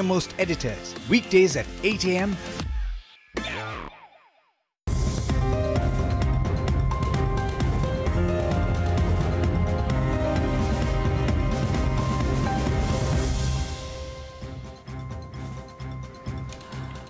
senior-most editors, weekdays at 8 a.m.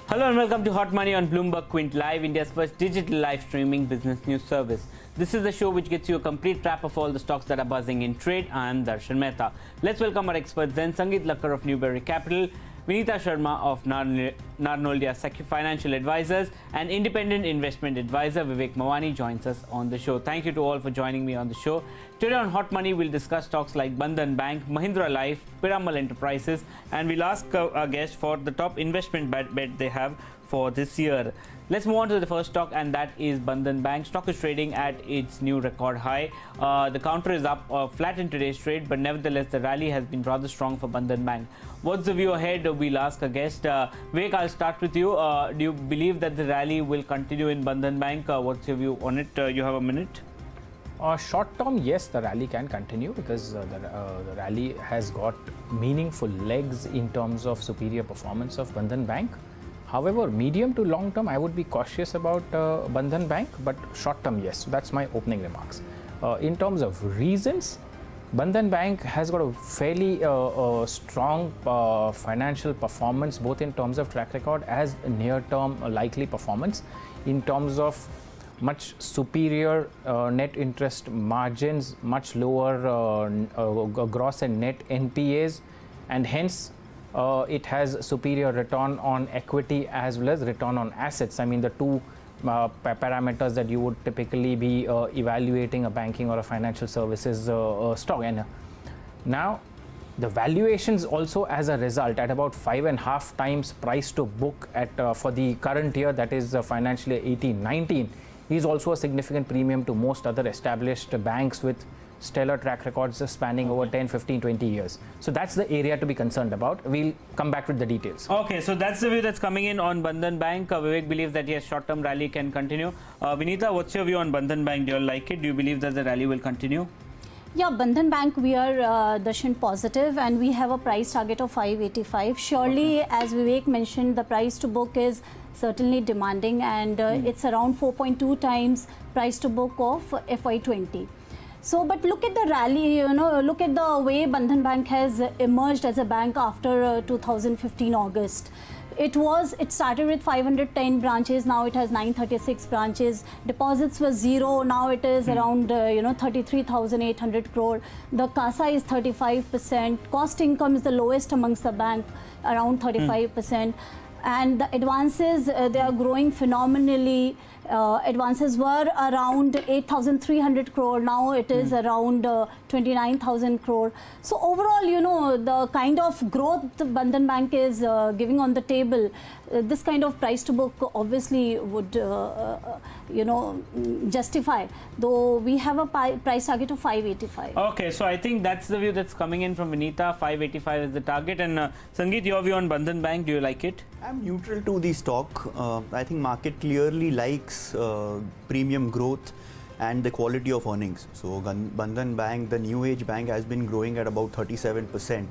Hello and welcome to Hot Money on BloombergQuint Live, India's first digital live streaming business news service. This is the show which gets you a complete wrap of all the stocks that are buzzing in trade. I am Darshan Mehta. Let's welcome our experts then. Sangeet Lakkar of Newberry Capital, Vineeta Sharma of Narnolia Financial Advisors, and independent investment advisor Vivek Mawani joins us on the show. Thank you to all for joining me on the show. Today on Hot Money, we'll discuss stocks like Bandhan Bank, Mahindra Life Piramal Enterprises, and we'll ask our guest for the top investment bet they have for this year. Let's move on to the first stock, and that is Bandhan Bank. Stock is trading at its new record high. The counter is up flat in today's trade, but nevertheless, the rally has been rather strong for Bandhan Bank. What's the view ahead? We'll ask our guest. Vivek, I'll start with you. Do you believe that the rally will continue in Bandhan Bank? What's your view on it? You have a minute. Short term, yes, the rally can continue because the rally has got meaningful legs in terms of superior performance of Bandhan Bank. However, medium to long term, I would be cautious about Bandhan Bank, but short term, yes. So that's my opening remarks. In terms of reasons, Bandhan Bank has got a fairly strong financial performance, both in terms of track record as near term likely performance, in terms of much superior net interest margins, much lower gross and net NPAs, and hence it has superior return on equity as well as return on assets. I mean, the two parameters that you would typically be evaluating a banking or a financial services stock. And now the valuations also as a result at about 5.5 times price to book at for the current year, that is financial year 18-19, is also a significant premium to most other established banks with stellar track records spanning over 10, 15, 20 years. So that's the area to be concerned about. We'll come back with the details. Okay, so that's the view that's coming in on Bandhan Bank. Vivek believes that yes, short-term rally can continue. Vineeta, what's your view on Bandhan Bank? Do you like it? Do you believe that the rally will continue? Yeah, Bandhan Bank, we are Darshan positive, and we have a price target of 585. Surely, as Vivek mentioned, the price to book is certainly demanding, and it's around 4.2 times price to book of FY20. So, but look at the rally, look at the way Bandhan Bank has emerged as a bank after 2015 August. It started with 510 branches, now it has 936 branches. Deposits were zero, now it is around 33,800 crore. The CASA is 35%. Cost income is the lowest amongst the bank, around 35%. And the advances, they are growing phenomenally. Advances were around 8,300 crore. Now it is around 29,000 crore. So overall, the kind of growth Bandhan Bank is giving on the table, this kind of price to book obviously would, justify. Though we have a price target of 585. Okay, so I think that's the view that's coming in from Vineeta. 585 is the target. And Sangeet, your view on Bandhan Bank, do you like it? I'm neutral to the stock. I think market clearly likes premium growth and the quality of earnings. So Bandhan Bank, the new age bank, has been growing at about 37%.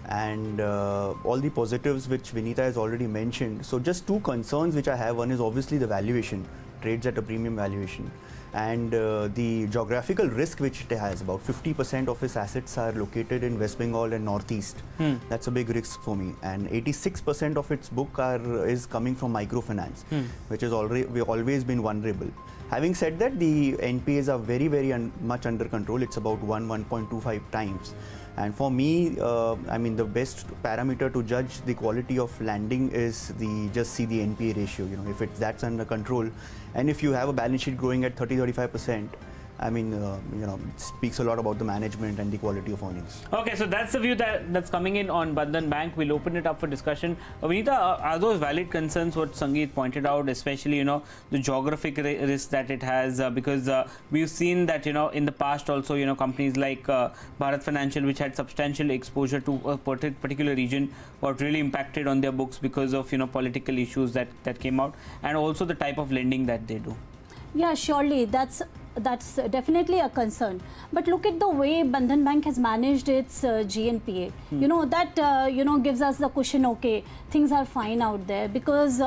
And all the positives which Vineeta has already mentioned. So just two concerns which I have. One is obviously the valuation, trades at a premium valuation, and the geographical risk which it has. About 50% of its assets are located in West Bengal and Northeast. That's a big risk for me. And 86% of its book is coming from microfinance, which has always been vulnerable. Having said that, the NPAs are very, very much under control. It's about 1.25 times. And for me, I mean, the best parameter to judge the quality of lending is just see the NPA ratio. If that's under control, and if you have a balance sheet growing at 30-35%, I mean, it speaks a lot about the management and the quality of earnings. Okay, so that's the view that's coming in on Bandhan Bank. We'll open it up for discussion. Vineeta, are those valid concerns what Sangeet pointed out, especially, the geographic risk that it has? Because we've seen that, in the past also, companies like Bharat Financial, which had substantial exposure to a particular region, got really impacted on their books because of, political issues that came out, and also the type of lending that they do. Yeah, surely. That's that's definitely a concern. But look at the way Bandhan Bank has managed its GNPA. You know, that, you know, gives us the cushion, okay, things are fine out there. Because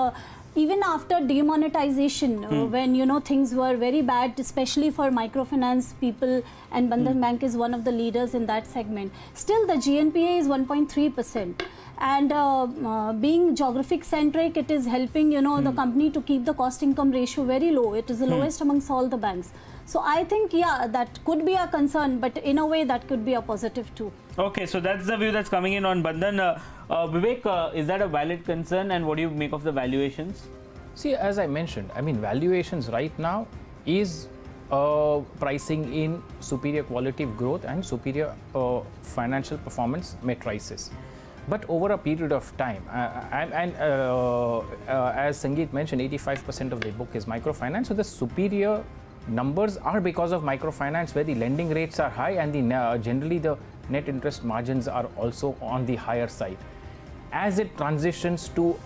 even after demonetization, when, you know, things were very bad, especially for microfinance people, and Bandhan Bank is one of the leaders in that segment, still the GNPA is 1.3%. And being geographic centric, it is helping, you know, the company to keep the cost income ratio very low. It is the lowest amongst all the banks. So I think, yeah, that could be a concern, but in a way that could be a positive too. Okay, so that's the view that's coming in on Bandhan. Vivek, is that a valid concern, and what do you make of the valuations? See, as I mentioned, I mean, valuations right now is pricing in superior quality of growth and superior financial performance matrices. But over a period of time, as Sangeet mentioned, 85% of the book is microfinance. So the superior numbers are because of microfinance, where the lending rates are high and generally the net interest margins are also on the higher side. As it transitions to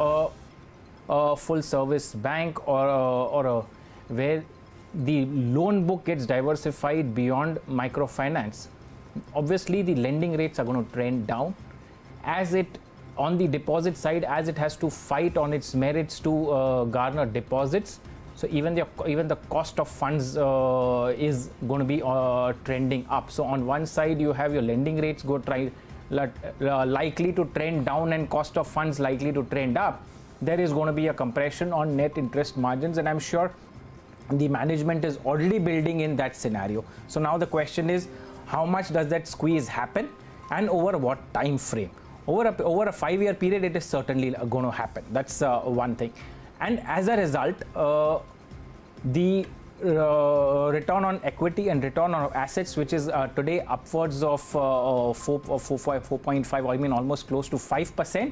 a full service bank or where the loan book gets diversified beyond microfinance, obviously the lending rates are going to trend down. As it, on the deposit side, as it has to fight on its merits to garner deposits, so even the cost of funds is going to be trending up. So on one side you have your lending rates likely to trend down and cost of funds likely to trend up. There is going to be a compression on net interest margins, and I'm sure the management is already building in that scenario. So now the question is, how much does that squeeze happen, and over what time frame? Over a 5-year period, it is certainly going to happen. That's one thing. And as a result, the return on equity and return on assets, which is today upwards of 4.5, I mean almost close to 5%,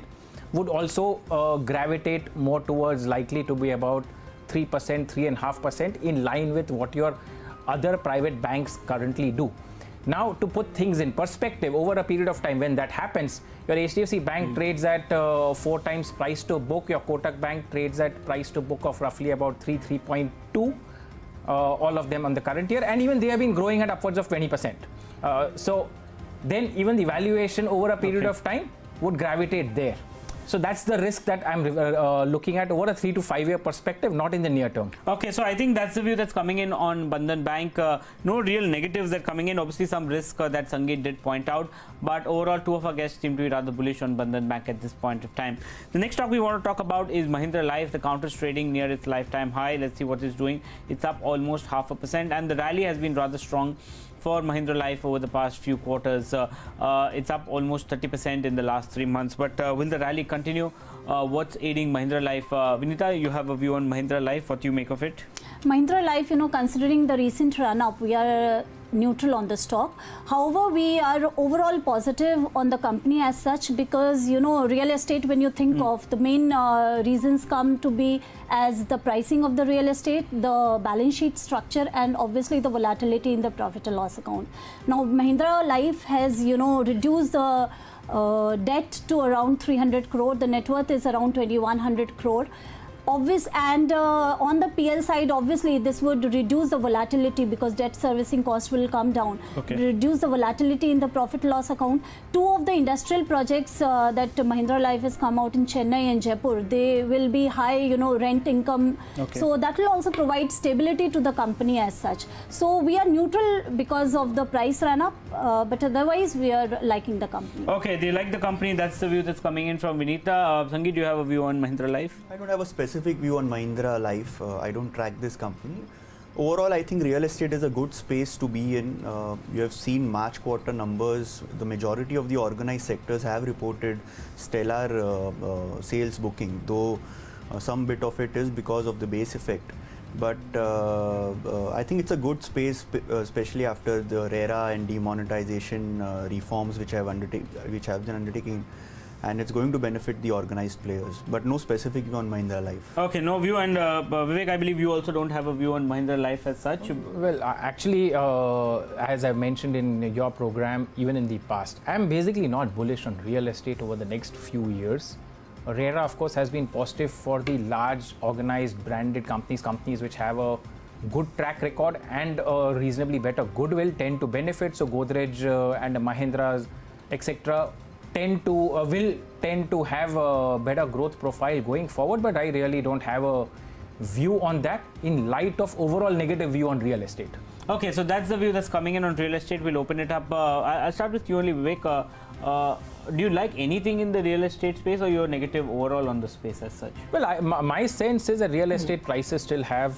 would also gravitate more towards likely to be about 3%, 3.5%, in line with what your other private banks currently do. Now, to put things in perspective, over a period of time, when that happens, your HDFC Bank trades at 4 times price to book, your Kotak Bank trades at price to book of roughly about 3.2, all of them on the current year, and even they have been growing at upwards of 20%. So then even the valuation over a period of time would gravitate there. So that's the risk that I'm looking at over a 3 to 5 year perspective, not in the near term. Okay, so I think that's the view that's coming in on Bandhan Bank. No real negatives that are coming in. Obviously, some risk that Sangeet did point out, but overall, two of our guests seem to be rather bullish on Bandhan Bank at this point of time. The next stock we want to talk about is Mahindra Life. The counter is trading near its lifetime high. Let's see what it's doing. It's up almost 0.5%, and the rally has been rather strong for Mahindra Life over the past few quarters. It's up almost 30% in the last 3 months. But will the rally continue? What's aiding Mahindra Life? Vineeta, you have a view on Mahindra Life. What do you make of it? Mahindra Life, you know, considering the recent run-up, we are neutral on the stock. However, we are overall positive on the company as such, because, you know, real estate, when you think of the main reasons come to be as the pricing of the real estate, the balance sheet structure, and obviously the volatility in the profit and loss account. Now, Mahindra Life has, you know, reduced the debt to around 300 crore. The net worth is around 2100 crore. On the PL side, obviously this would reduce the volatility, because debt servicing cost will come down. Reduce the volatility in the profit loss account. 2 of the industrial projects that Mahindra Life has come out in Chennai and Jaipur, they will be high, you know, rent income. So that will also provide stability to the company as such. So we are neutral because of the price run up, but otherwise we are liking the company. Okay, they like the company. That's the view that's coming in from Vineeta. Sangeet, do you have a view on Mahindra Life? I don't have a specific view on Mahindra Life. I don't track this company. Overall, I think real estate is a good space to be in. You have seen March quarter numbers. The majority of the organized sectors have reported stellar sales booking, though some bit of it is because of the base effect. But I think it's a good space, especially after the RERA and demonetization reforms which have been undertaken. And it's going to benefit the organized players, but no specific view on Mahindra Life. Okay, no view. And Vivek, I believe you also don't have a view on Mahindra Life as such. Well, actually, as I mentioned in your program, even in the past, I'm basically not bullish on real estate over the next few years. RERA, of course, has been positive for the large organized branded companies which have a good track record and reasonably better goodwill tend to benefit. So Godrej and Mahindras, etc., will tend to have a better growth profile going forward. But I really don't have a view on that in light of overall negative view on real estate. Okay, so that's the view that's coming in on real estate. We'll open it up. I'll start with you only, Vivek. Do you like anything in the real estate space, or you're negative overall on the space as such? Well, my sense is that real estate prices still have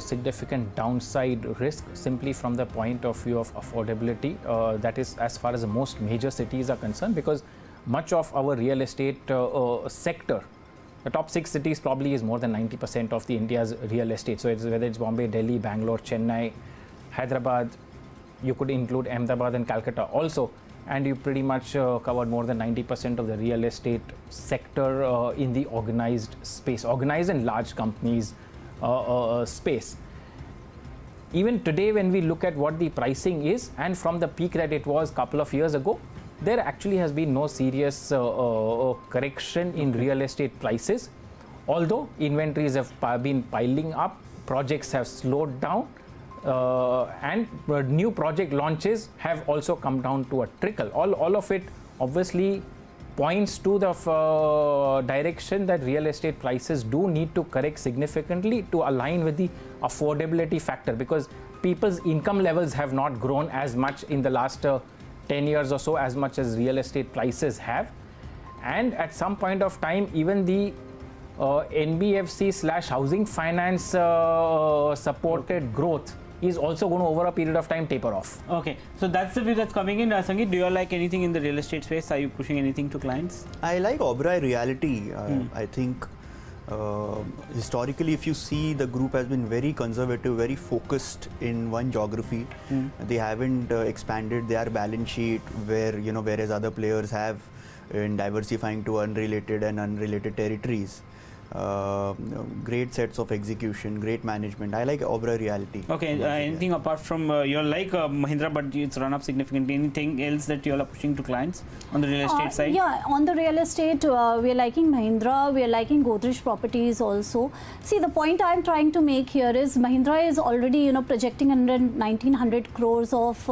significant downside risk simply from the point of view of affordability. That is as far as the most major cities are concerned, because much of our real estate sector, the top 6 cities probably is more than 90% of the India's real estate. So whether it's Bombay, Delhi, Bangalore, Chennai, Hyderabad, you could include Ahmedabad and Calcutta also. And you pretty much covered more than 90% of the real estate sector in the organized space, organized and large companies space. Even today, when we look at what the pricing is, and from the peak that it was a couple of years ago, there actually has been no serious correction in real estate prices. Although inventories have been piling up, projects have slowed down, and new project launches have also come down to a trickle. All of it obviously points to the direction that real estate prices do need to correct significantly to align with the affordability factor, because people's income levels have not grown as much in the last 10 years or so as much as real estate prices have. And at some point of time, even the NBFC/housing finance supported growth is also going to, over a period of time, taper off. Okay, so that's the view that's coming in. Sangeet, do you like anything in the real estate space? Are you pushing anything to clients? I like Oberoi Realty. I think historically, if you see, the group has been very conservative, very focused in one geography. They haven't expanded their balance sheet whereas other players have in diversifying to unrelated and unrelated territories. Great sets of execution, great management. I like Oberoi Realty. Okay, anything apart from you're like Mahindra, but it's run up significantly. Anything else that you are pushing to clients on the real estate side? Yeah, on the real estate, we are liking Mahindra, we are liking Godrej Properties also. See, the point I'm trying to make here is Mahindra is already projecting 1,900 crores of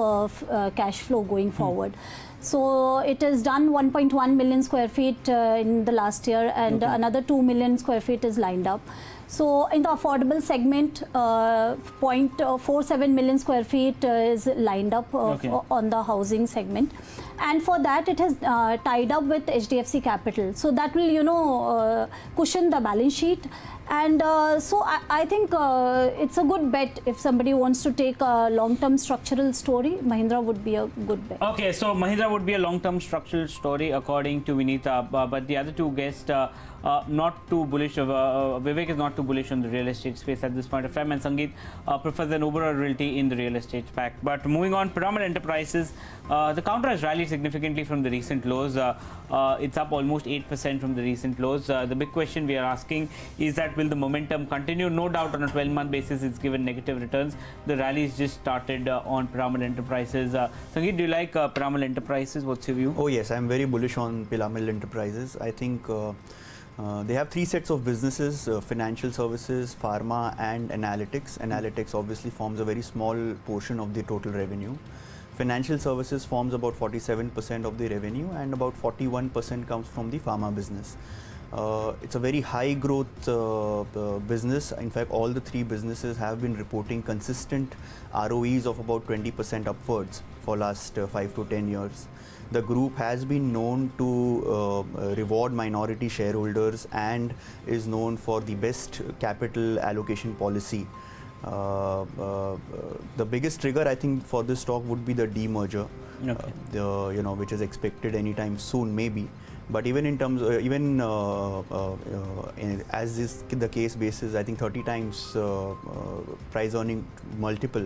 cash flow going forward. So it has done 1.1 million square feet in the last year, and another 2 million square feet is lined up. So in the affordable segment, 0.47 million square feet is lined up on the housing segment. And for that, it has tied up with HDFC Capital. So that will, cushion the balance sheet. And so I think it's a good bet. If somebody wants to take a long-term structural story, Mahindra would be a good bet. Okay, so Mahindra would be a long-term structural story according to Vineeta, but the other two guests not too bullish. Vivek is not too bullish on the real estate space at this point of time, and Sangeet prefers an overall realty in the real estate pack. But moving on, Piramal Enterprises, the counter has rallied significantly from the recent lows. It's up almost 8% from the recent lows. The big question we are asking is that will the momentum continue? No doubt on a 12-month basis it's given negative returns. The rallies just started on Piramal Enterprises. Sangeet, do you like Piramal Enterprises? What's your view? Oh yes, I'm very bullish on Piramal Enterprises. I think they have 3 sets of businesses: financial services, pharma and analytics. Analytics obviously forms a very small portion of the total revenue. Financial services forms about 47% of the revenue, and about 41% comes from the pharma business. It's a very high growth business. In fact, all the 3 businesses have been reporting consistent ROEs of about 20% upwards for last 5 to 10 years. The group has been known to reward minority shareholders and is known for the best capital allocation policy. The biggest trigger, I think, for this stock would be the demerger, which is expected anytime soon, maybe. But even in terms, as is the case basis, I think 30 times price earning multiple,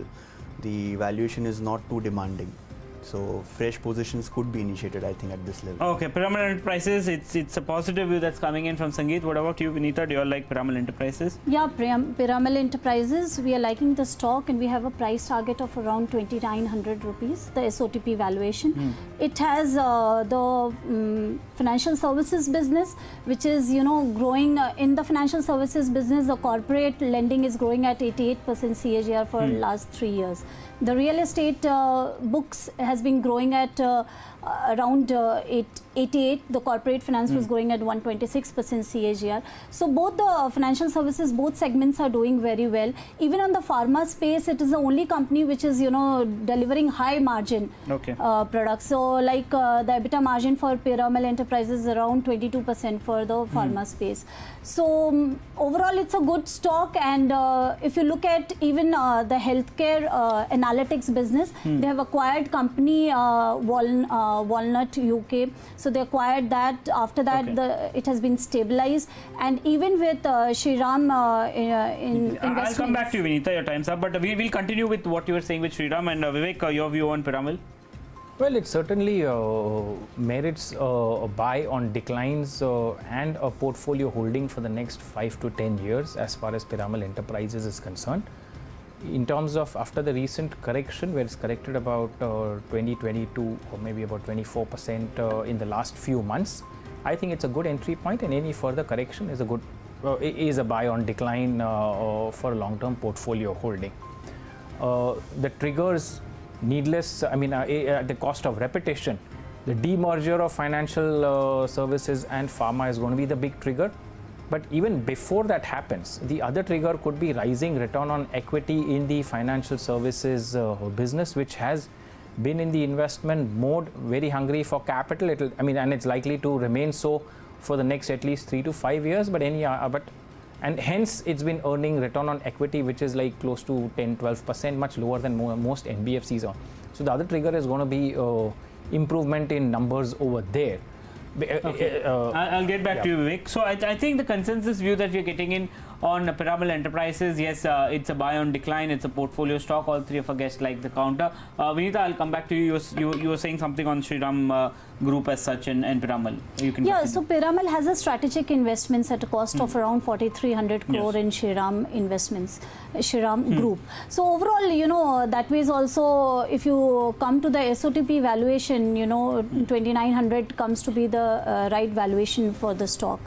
the valuation is not too demanding. So fresh positions could be initiated, I think, at this level. Okay, Piramal Enterprises, it's a positive view that's coming in from Sangeet. What about you, Vineeta? Do you all like Piramal Enterprises? Yeah, Piramal Enterprises, we are liking the stock and we have a price target of around 2,900 rupees, the SOTP valuation. It has the financial services business, which is, growing in the financial services business. The corporate lending is growing at 88% CAGR for last 3 years. The real estate books has been growing at around 88. The corporate finance was growing at 126% CAGR. So both the financial services, both segments are doing very well. Even on the pharma space, it is the only company which is, delivering high margin products. So like the EBITDA margin for Piramal Enterprises is around 22% for the pharma space. So overall, it's a good stock. And if you look at even the healthcare analytics business, they have acquired company Walnut UK. So they acquired that. After that, it has been stabilized. And even with Shriram I'll come back to you, Vineeta. Your time's up. But we will continue with what you were saying with Shriram. And Vivek, your view on Piramal? Well, it certainly merits a buy on declines and a portfolio holding for the next 5 to 10 years as far as Piramal Enterprises is concerned. In terms of after the recent correction, where it's corrected about 22 or maybe about 24% in the last few months, I think it's a good entry point, and any further correction is a good is a buy on decline for a long-term portfolio holding. The triggers, needless, I mean, at the cost of repetition, the demerger of financial services and pharma is going to be the big trigger. But even before that happens, the other trigger could be rising return on equity in the financial services business, which has been in the investment mode, very hungry for capital. And it's likely to remain so for the next at least 3 to 5 years. And hence it's been earning return on equity, which is like close to 10-12%, much lower than most NBFCs are. So the other trigger is going to be improvement in numbers over there. I'll get back to you, Vivek. So I think the consensus view that we're getting in on Piramal Enterprises, yes, it's a buy on decline, it's a portfolio stock. All three of our guests like the counter. Vineeta, I'll come back to you. You were saying something on Shriram Group as such and Piramal. You can so Piramal has a strategic investments at a cost of around 4,300 crore in Shriram Investments, Shriram Group. So overall, that way is also, if you come to the SOTP valuation, 2,900 comes to be the right valuation for the stock.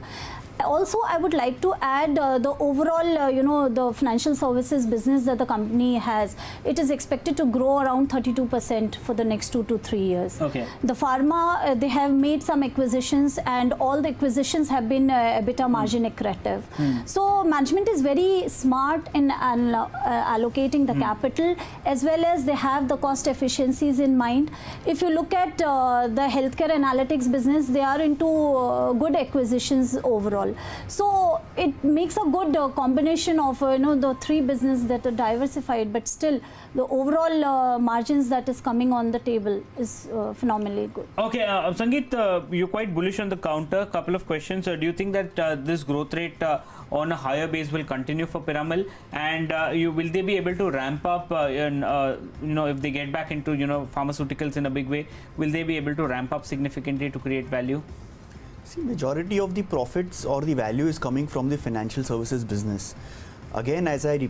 Also, I would like to add the overall, the financial services business that the company has. It is expected to grow around 32% for the next 2 to 3 years. The pharma, they have made some acquisitions, and all the acquisitions have been EBITDA margin accretive. So management is very smart in allocating the capital, as well as they have the cost efficiencies in mind. If you look at the healthcare analytics business, they are into good acquisitions overall. So it makes a good combination of the three businesses that are diversified, but still the overall margins that is coming on the table is phenomenally good. Okay, Sangeet, you're quite bullish on the counter. Couple of questions. Do you think that this growth rate on a higher base will continue for Piramal, and will they be able to ramp up? If they get back into pharmaceuticals in a big way, will they be able to ramp up significantly to create value? See, majority of the profits or the value is coming from the financial services business. Again, as I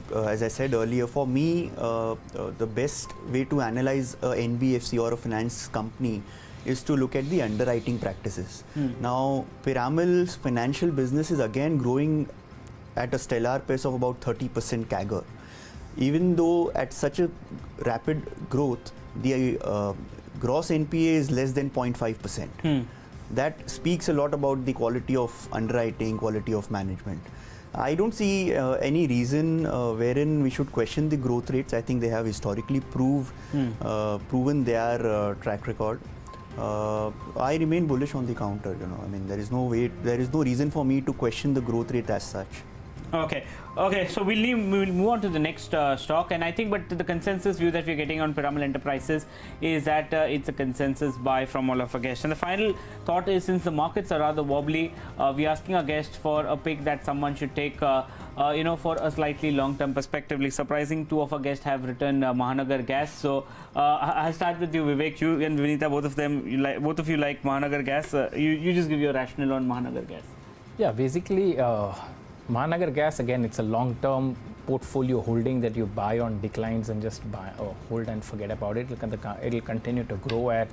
said earlier, for me, the best way to analyze a NBFC or a finance company is to look at the underwriting practices. Now, Piramal's financial business is again growing at a stellar pace of about 30% CAGR. Even though at such a rapid growth, the gross NPA is less than 0.5%. That speaks a lot about the quality of underwriting, quality of management. I don't see any reason wherein we should question the growth rates. I think they have historically proven their track record. I remain bullish on the counter. I mean, there is no reason for me to question the growth rate as such. Okay, so we'll move on to the next stock, and I think, but the consensus view that we're getting on Piramal Enterprises is that it's a consensus buy from all of our guests. And the final thought is, since the markets are rather wobbly, we're asking our guests for a pick that someone should take for a slightly long-term perspective. Like surprising, two of our guests have written Mahanagar Gas. So I'll start with you, Vivek. You and Vineeta, both of you like Mahanagar Gas. You just give your rationale on Mahanagar Gas. Yeah, basically, Mahanagar Gas, again, it's a long-term portfolio holding that you buy on declines and just buy or hold and forget about it. It'll continue to grow at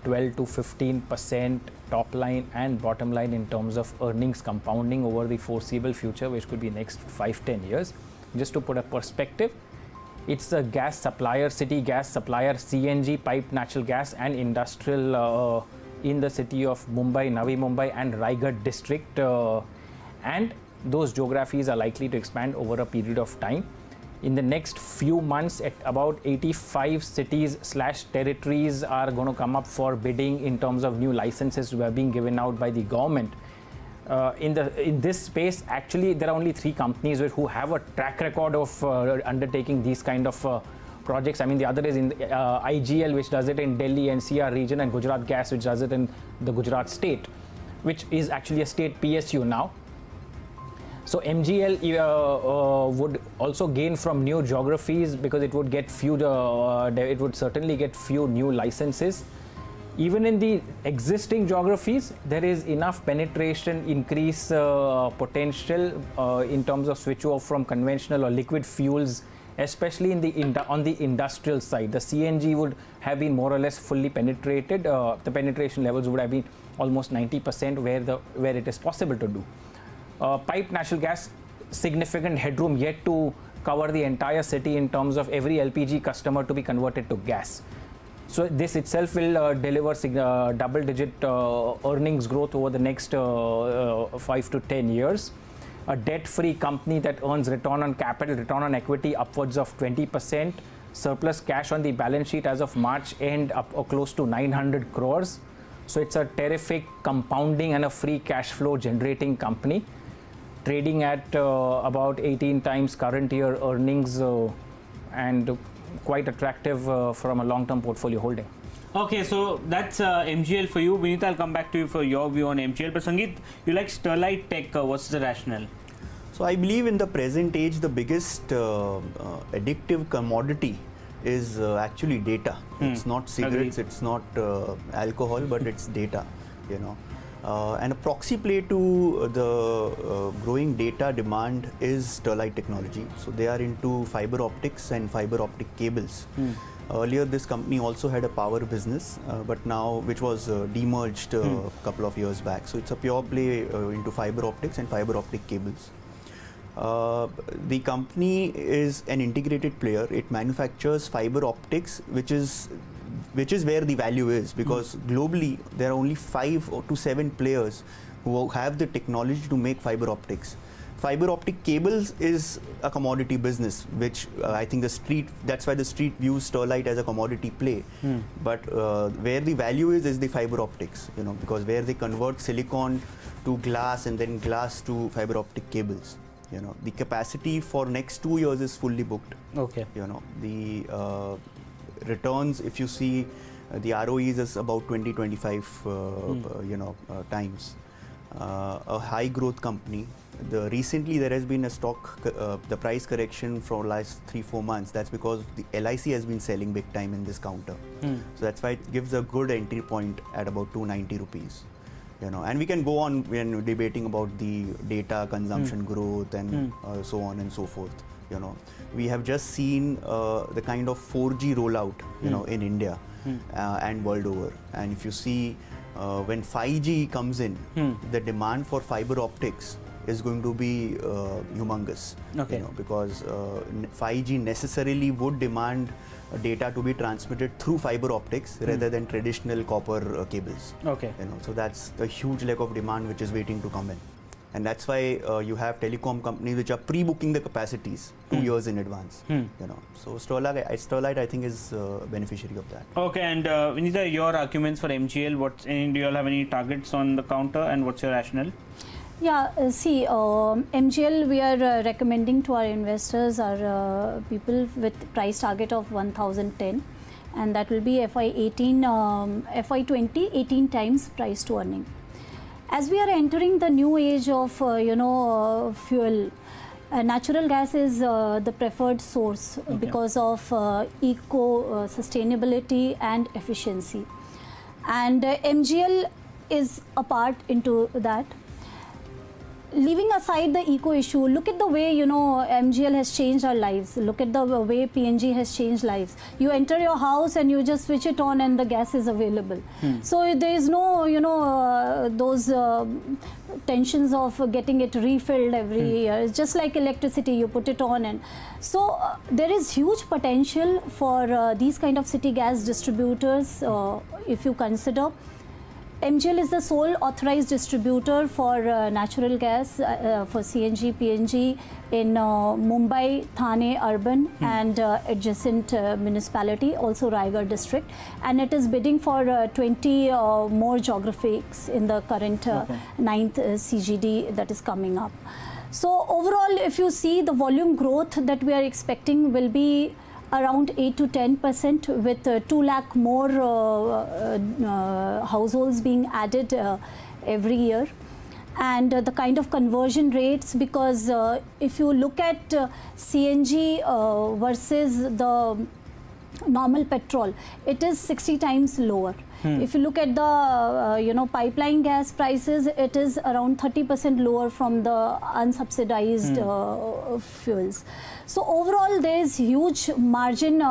12 to 15% top line and bottom line in terms of earnings compounding over the foreseeable future, which could be next 5-10 years. Just to put a perspective, it's a gas supplier, city gas supplier, CNG, piped natural gas and industrial in the city of Mumbai, Navi Mumbai and Raigad district, and those geographies are likely to expand over a period of time. In the next few months, at about 85 cities/territories are going to come up for bidding in terms of new licenses that are being given out by the government. In this space, actually, there are only 3 companies who have a track record of undertaking these kind of projects. I mean, the other is in IGL, which does it in Delhi NCR region, and Gujarat Gas, which does it in the Gujarat state, which is actually a state PSU now. So MGL would also gain from new geographies because it would get it would certainly get few new licenses. Even in the existing geographies, there is enough penetration increase potential in terms of switch off from conventional or liquid fuels, especially on the industrial side. The CNG would have been more or less fully penetrated. The penetration levels would have been almost 90% where it is possible to do. Piped natural gas, significant headroom yet to cover the entire city in terms of every LPG customer to be converted to gas. So this itself will deliver double-digit earnings growth over the next 5 to 10 years. A debt-free company that earns return on capital, return on equity upwards of 20%, surplus cash on the balance sheet as of March end up close to 900 crores. So it's a terrific compounding and a free cash flow generating company, trading at about 18 times current year earnings and quite attractive from a long-term portfolio holding. Okay, so that's MGL for you. Vineeta, I'll come back to you for your view on MGL. But Sangeet, you like Sterlite Tech. What's the rationale? So I believe in the present age, the biggest addictive commodity is actually data. It's not cigarettes, it's not alcohol, but it's data, and a proxy play to the growing data demand is Sterlite technology. So they are into fiber optics and fiber optic cables. Earlier this company also had a power business, but now, which was demerged a couple of years back. So it's a pure play into fiber optics and fiber optic cables. The company is an integrated player. It manufactures fiber optics, which is where the value is, because globally there are only 5 to 7 players who have the technology to make fiber optics. Fiber optic cables is a commodity business, which I think that's why the street views Sterlite as a commodity play. But where the value is the fiber optics, because where they convert silicon to glass and then glass to fiber optic cables. The capacity for next 2 years is fully booked. Okay. The returns, if you see, the ROEs is about 20-25 times. A high growth company. Recently there has been a stock, the price correction for last 3-4 months. That's because the LIC has been selling big time in this counter. So that's why it gives a good entry point at about 290 rupees. And we can go on when debating about the data consumption growth and so on and so forth. We have just seen the kind of 4G rollout, in India and world over. And if you see when 5G comes in, the demand for fiber optics is going to be humongous. Okay. Because 5G necessarily would demand data to be transmitted through fiber optics rather than traditional copper cables. Okay. So that's the huge leg of demand which is waiting to come in. And that's why you have telecom companies which are pre-booking the capacities 2 years in advance. So Sterlite I think is beneficiary of that. Okay, and Vineeta, your arguments for MGL, do you all have any targets on the counter, and what's your rationale? Yeah, see, MGL we are recommending to our investors are people with price target of 1010, and that will be FY20 18 times price to earning. As we are entering the new age of fuel, Natural gas is the preferred source because of sustainability and efficiency. And MGL is a part into that. Leaving aside the eco issue, look at the way, you know, MGL has changed our lives. Look at the way PNG has changed lives. You enter your house and you just switch it on and the gas is available. So there is no, you know, those tensions of getting it refilled every year. It's just like electricity, you put it on. And so there is huge potential for these kind of city gas distributors if you consider. MGL is the sole authorized distributor for natural gas for CNG, PNG in Mumbai, Thane urban and adjacent municipality, also Raigad district. And it is bidding for 20 more geographies in the current 9th CGD that is coming up. So overall, if you see the volume growth that we are expecting will be around 8 to 10% with 2 lakh more households being added every year. And the kind of conversion rates, because if you look at CNG versus the normal petrol, it is 60 times lower. If you look at the you know, pipeline gas prices, it is around 30% lower from the unsubsidized fuels. So overall, there is huge margin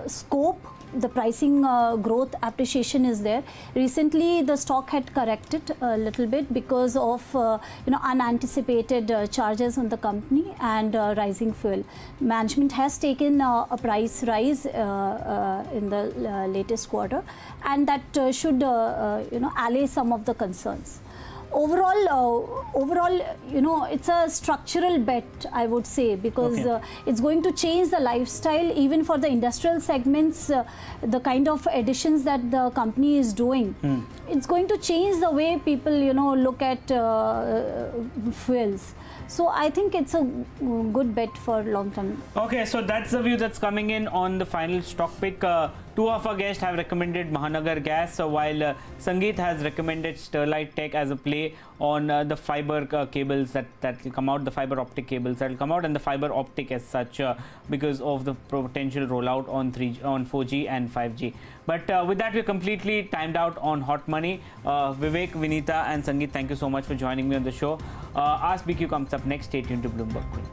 scope. The pricing growth appreciation is there. Recently, the stock had corrected a little bit because of you know, unanticipated charges on the company and rising fuel. Management has taken a price rise in the latest quarter, and that should you know, allay some of the concerns. Overall, you know, it's a structural bet, I would say, because it's going to change the lifestyle even for the industrial segments. The kind of additions that the company is doing, it's going to change the way people, you know, look at fuels. So I think it's a good bet for long term. Okay, so that's the view that's coming in on the final stock pick. Two of our guests have recommended Mahanagar Gas, while Sangeet has recommended Sterlite Tech as a play on the fiber cables that will come out, the fiber optic cables that will come out, and the fiber optic as such because of the potential rollout on 4G and 5G. But with that, we're completely timed out on Hot Money. Vivek, Vineeta and Sangeet, thank you so much for joining me on the show. Ask BQ comes up next. Stay tuned to BloombergQuint.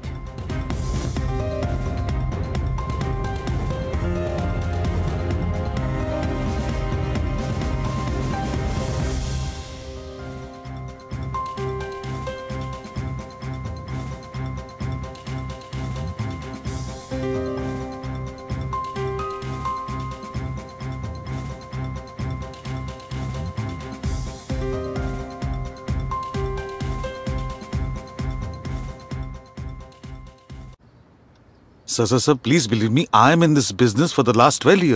Sir, please believe me, I am in this business for the last 12 years.